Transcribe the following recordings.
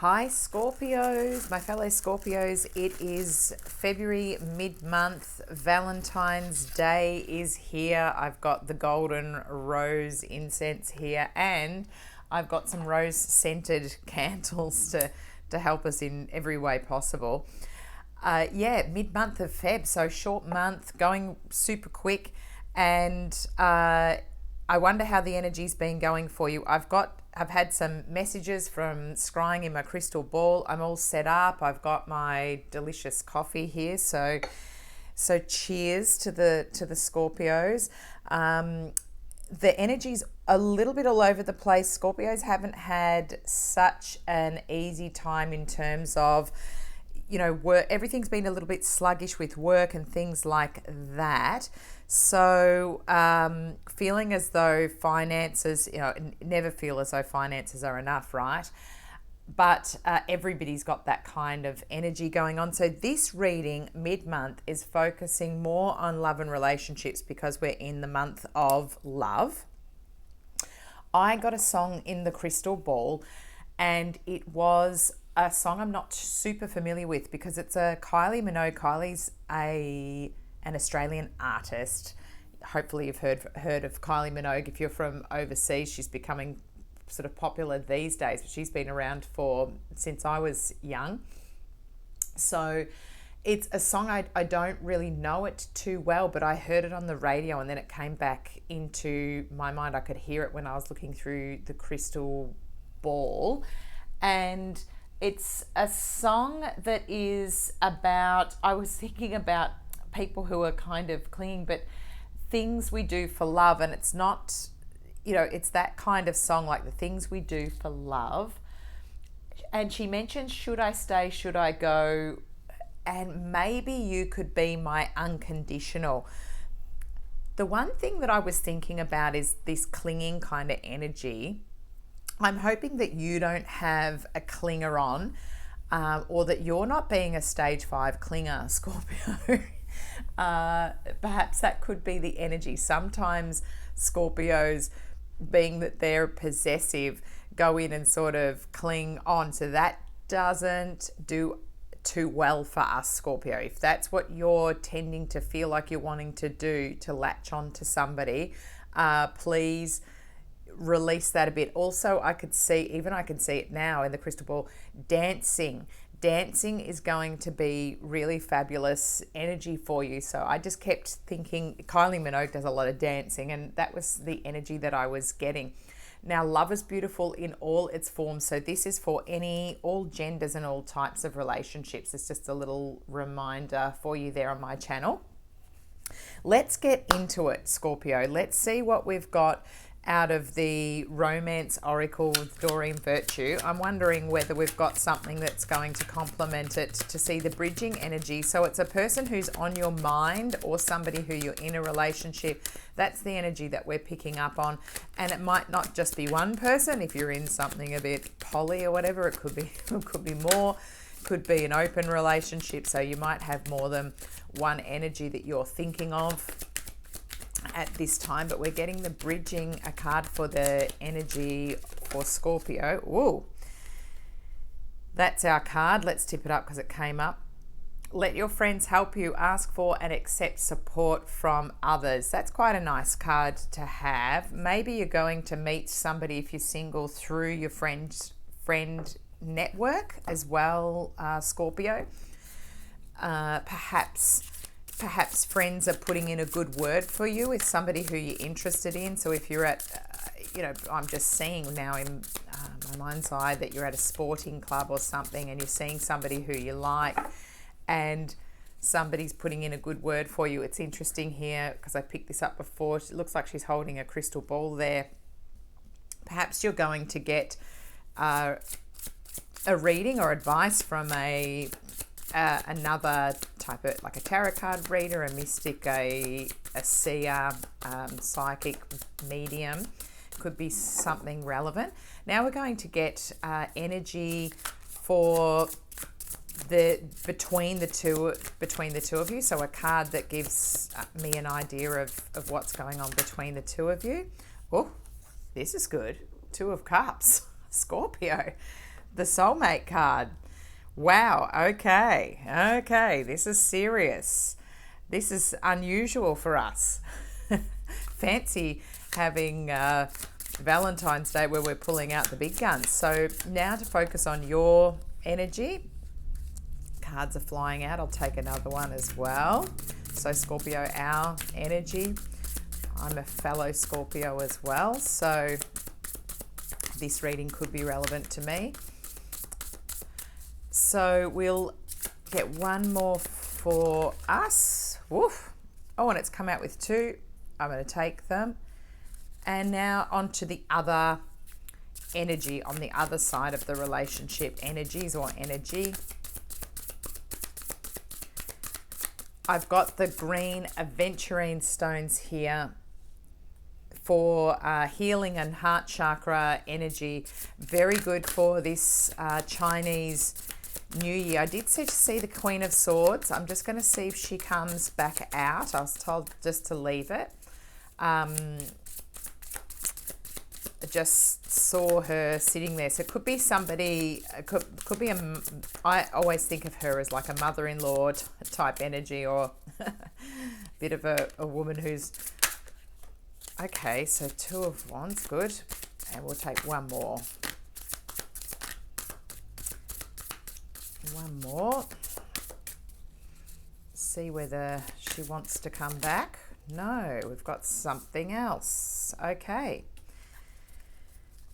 Hi Scorpios, my fellow Scorpios. It is February mid-month. Valentine's Day is here. I've got the golden rose incense here and I've got some rose scented candles to help us in every way possible. Mid-month of Feb, so short month, going super quick, and I wonder how the energy's been going for you. I've had some messages from scrying in my crystal ball. I'm all set up. I've got my delicious coffee here. So cheers to the Scorpios. The energy's a little bit all over the place. Scorpios haven't had such an easy time in terms of, work. Everything's been a little bit sluggish with work and things like that. So feeling as though finances, never feel as though finances are enough, right? But everybody's got that kind of energy going on. So this reading mid-month is focusing more on love and relationships because we're in the month of love. I got a song in the crystal ball, and it was a song I'm not super familiar with because it's a Kylie Minogue. Kylie's an Australian artist. Hopefully you've heard of Kylie Minogue. If you're from overseas, she's becoming sort of popular these days, but she's been around since I was young. So it's a song I don't really know it too well, but I heard it on the radio and then it came back into my mind. I could hear it when I was looking through the crystal ball, and it's a song that is about, I was thinking about people who are kind of clinging, but things we do for love. And it's not, it's that kind of song, like the things we do for love. And she mentioned, should I stay, should I go? And maybe you could be my unconditional. The one thing that I was thinking about is this clinging kind of energy. I'm hoping that you don't have a clinger on, or that you're not being a stage 5 clinger, Scorpio. Perhaps that could be the energy. Sometimes Scorpios, being that they're possessive, go in and sort of cling on. So that doesn't do too well for us, Scorpio. If that's what you're tending to feel like you're wanting to do, to latch on to somebody, please release that a bit. Also, I can see it now in the crystal ball, dancing is going to be really fabulous energy for you. So I just kept thinking, Kylie Minogue does a lot of dancing, and that was the energy that I was getting. Now, love is beautiful in all its forms. So this is for all genders and all types of relationships. It's just a little reminder for you there on my channel. Let's get into it, Scorpio. Let's see what we've got out of the romance oracle with Doreen Virtue. I'm wondering whether we've got something that's going to complement it, to see the bridging energy. So it's a person who's on your mind or somebody who you're in a relationship. That's the energy that we're picking up on. And it might not just be one person. If you're in something a bit poly or whatever, it could be more. Could be an open relationship. So you might have more than one energy that you're thinking of at this time, but we're getting the bridging, a card for the energy for Scorpio. Ooh, that's our card. Let's tip it up because it came up. Let your friends help you, ask for and accept support from others. That's quite a nice card to have. Maybe you're going to meet somebody, if you're single, through your friend network as well, Scorpio. Perhaps friends are putting in a good word for you with somebody who you're interested in. So if you're at, I'm just seeing now in my mind's eye that you're at a sporting club or something and you're seeing somebody who you like and somebody's putting in a good word for you. It's interesting here because I picked this up before. It looks like she's holding a crystal ball there. Perhaps you're going to get a reading or advice from another type of, like a tarot card reader, a mystic, a seer, psychic, medium. Could be something relevant. Now we're going to get energy for between the two of you. So a card that gives me an idea of what's going on between the two of you. Oh, this is good. 2 of Cups, Scorpio. The Soulmate card. Wow, okay, this is serious. This is unusual for us. Fancy having Valentine's Day where we're pulling out the big guns. So now to focus on your energy. Cards are flying out. I'll take another one as well. So Scorpio, our energy. I'm a fellow Scorpio as well, so this reading could be relevant to me. So we'll get one more for us. Woof. Oh, and it's come out with two. I'm going to take them. And now on to the other energy, on the other side of the relationship, energies or energy. I've got the green aventurine stones here for healing and heart chakra energy. Very good for this Chinese New Year. I did see the Queen of Swords. I'm just going to see if she comes back out. I was told just to leave it. I just saw her sitting there. So it could be somebody, it could be I always think of her as like a mother-in-law type energy, or a bit of a woman who's, okay, so Two of Wands, good. And we'll take one more. One more. See whether she wants to come back. No, we've got something else. Okay.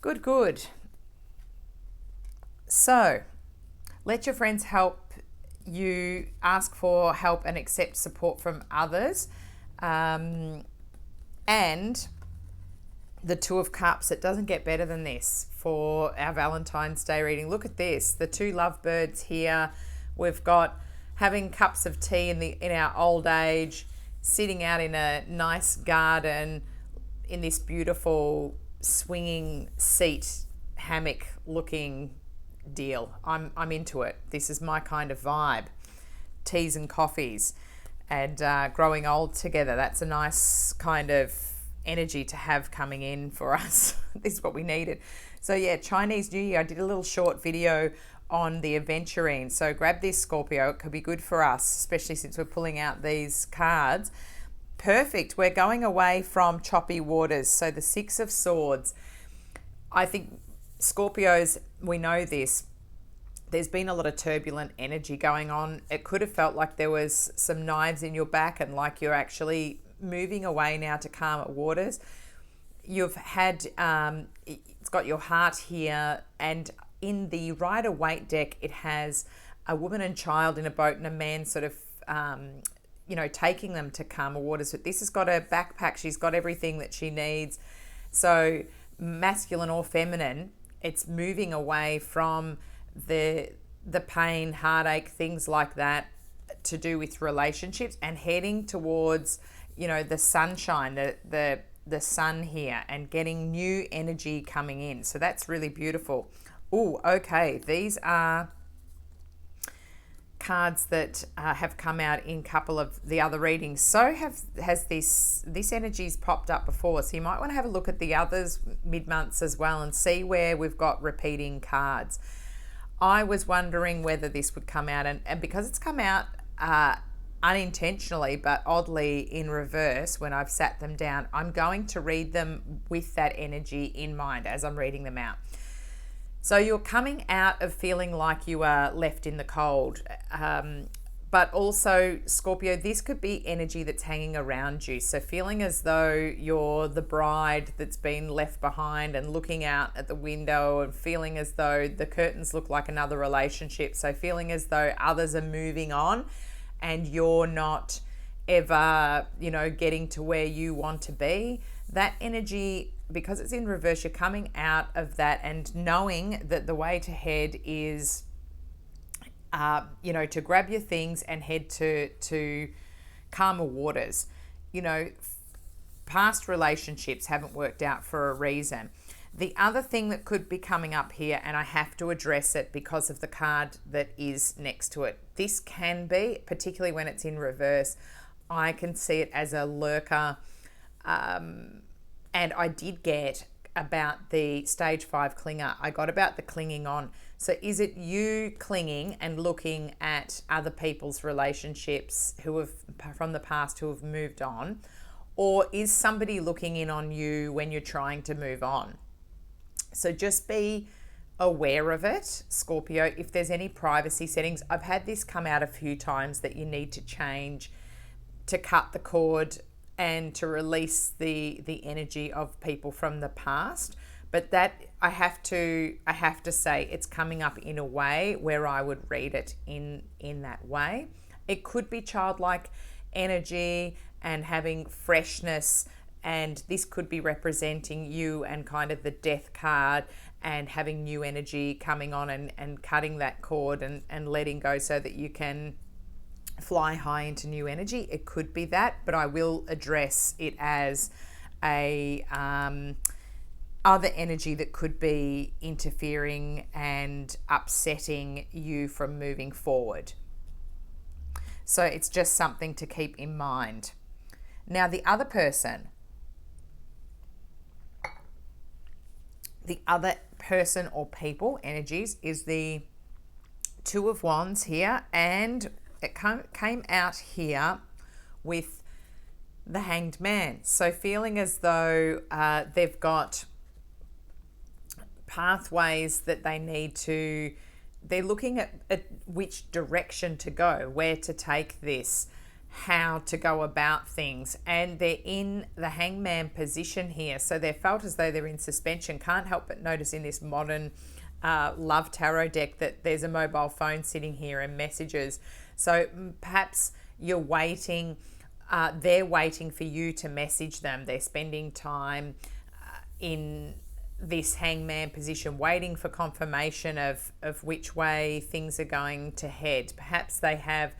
Good. So, let your friends help you, ask for help and accept support from others. And the Two of Cups, it doesn't get better than this for our Valentine's Day reading. Look at this, the two lovebirds here. We've got having cups of tea in our old age, sitting out in a nice garden in this beautiful swinging seat, hammock looking deal. I'm into it. This is my kind of vibe. Teas and coffees and growing old together. That's a nice kind of energy to have coming in for us. This is what we needed. So yeah, Chinese New Year, I did a little short video on the aventurine. So grab this, Scorpio. It could be good for us, especially since we're pulling out these cards. Perfect. We're going away from choppy waters. So the Six of Swords. I think Scorpios, we know this. There's been a lot of turbulent energy going on. It could have felt like there was some knives in your back and like you're actually moving away now to calmer waters. You've had, it's got your heart here, and in the Rider-Waite deck, it has a woman and child in a boat and a man sort of, taking them to calmer waters. But this has got a backpack. She's got everything that she needs. So masculine or feminine, it's moving away from the pain, heartache, things like that to do with relationships, and heading towards, the sunshine, the sun here, and getting new energy coming in. So that's really beautiful. Oh, okay. These are cards that have come out in a couple of the other readings. So has this energy's popped up before. So you might want to have a look at the others mid-months as well and see where we've got repeating cards. I was wondering whether this would come out, and because it's come out unintentionally but oddly in reverse when I've sat them down, I'm going to read them with that energy in mind as I'm reading them out. So you're coming out of feeling like you are left in the cold, but also, Scorpio, this could be energy that's hanging around you. So feeling as though you're the bride that's been left behind and looking out at the window and feeling as though the curtains look like another relationship. So feeling as though others are moving on and you're not ever, getting to where you want to be. That energy, because it's in reverse, you're coming out of that and knowing that the way to head is, to grab your things and head to calmer waters. Past relationships haven't worked out for a reason. The other thing that could be coming up here, and I have to address it because of the card that is next to it, this can be, particularly when it's in reverse, I can see it as a lurker. And I did get about the stage 5 clinger. I got about the clinging on. So is it you clinging and looking at other people's relationships who have from the past who have moved on? Or is somebody looking in on you when you're trying to move on? So just be aware of it, Scorpio. If there's any privacy settings, I've had this come out a few times that you need to change to cut the cord and to release the energy of people from the past. But that I have to say it's coming up in a way where I would read it in that way. It could be childlike energy and having freshness, and this could be representing you and kind of the death card and having new energy coming on and cutting that cord and letting go so that you can fly high into new energy. It could be that, but I will address it as a other energy that could be interfering and upsetting you from moving forward. So it's just something to keep in mind. Now the other person or people energies is the Two of Wands here, and it came out here with the Hanged Man. So feeling as though they've got pathways that they need to, they're looking at which direction to go, where to take this, how to go about things, and they're in the Hangman position here. So they're felt as though they're in suspension. Can't help but notice in this modern love tarot deck that there's a mobile phone sitting here and messages. So perhaps you're waiting, they're waiting for you to message them. They're spending time in this hangman position, waiting for confirmation of which way things are going to head. Perhaps they have,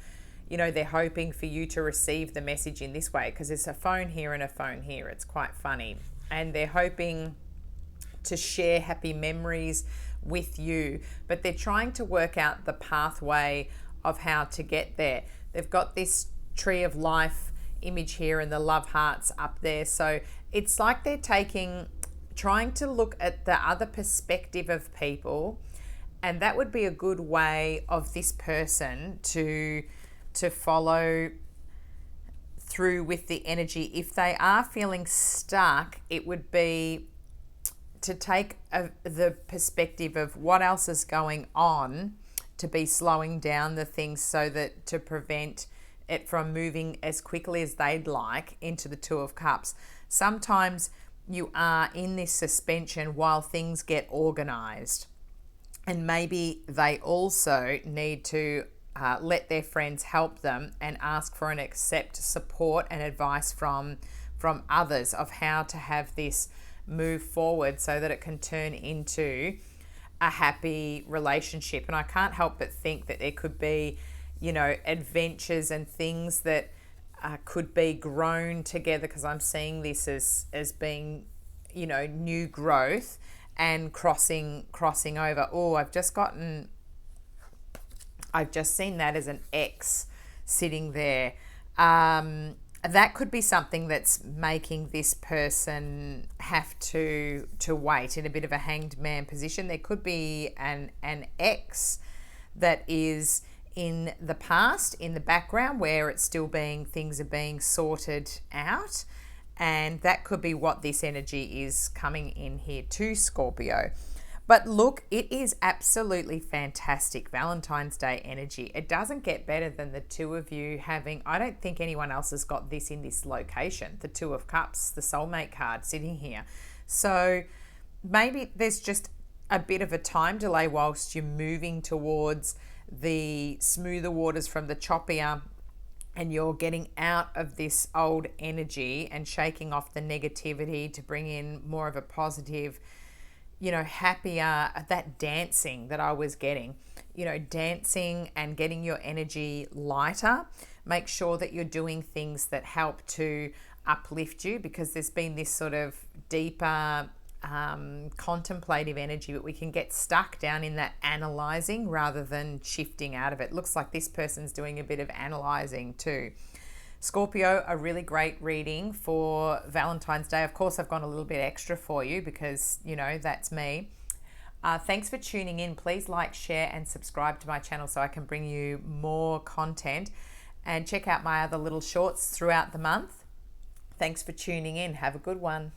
they're hoping for you to receive the message in this way, because there's a phone here and a phone here. It's quite funny. And they're hoping to share happy memories with you, but they're trying to work out the pathway of how to get there. They've got this tree of life image here and the love hearts up there. So it's like they're trying to look at the other perspective of people, and that would be a good way of this person to follow through with the energy. If they are feeling stuck, it would be to take the perspective of what else is going on, to be slowing down the things so that to prevent it from moving as quickly as they'd like into the Two of Cups. Sometimes you are in this suspension while things get organized, and maybe they also need to let their friends help them and ask for and accept support and advice from others of how to have this move forward so that it can turn into a happy relationship. And I can't help but think that there could be, adventures and things that could be grown together, because I'm seeing this as being, new growth and crossing over. Oh, I've just seen that as an X sitting there. That could be something that's making this person have to wait in a bit of a hanged man position. There could be an X that is in the past, in the background, where it's still things are being sorted out. And that could be what this energy is coming in here to, Scorpio. But look, it is absolutely fantastic Valentine's Day energy. It doesn't get better than the two of you having, I don't think anyone else has got this in this location, the Two of Cups, the Soulmate card sitting here. So maybe there's just a bit of a time delay whilst you're moving towards the smoother waters from the choppier, and you're getting out of this old energy and shaking off the negativity to bring in more of a positive, happier, that dancing that I was getting, dancing and getting your energy lighter. Make sure that you're doing things that help to uplift you, because there's been this sort of deeper contemplative energy, but we can get stuck down in that analyzing rather than shifting out of it. Looks like this person's doing a bit of analyzing too. Scorpio, a really great reading for Valentine's Day. Of course, I've gone a little bit extra for you because, that's me. Thanks for tuning in. Please like, share, and subscribe to my channel so I can bring you more content. And check out my other little shorts throughout the month. Thanks for tuning in. Have a good one.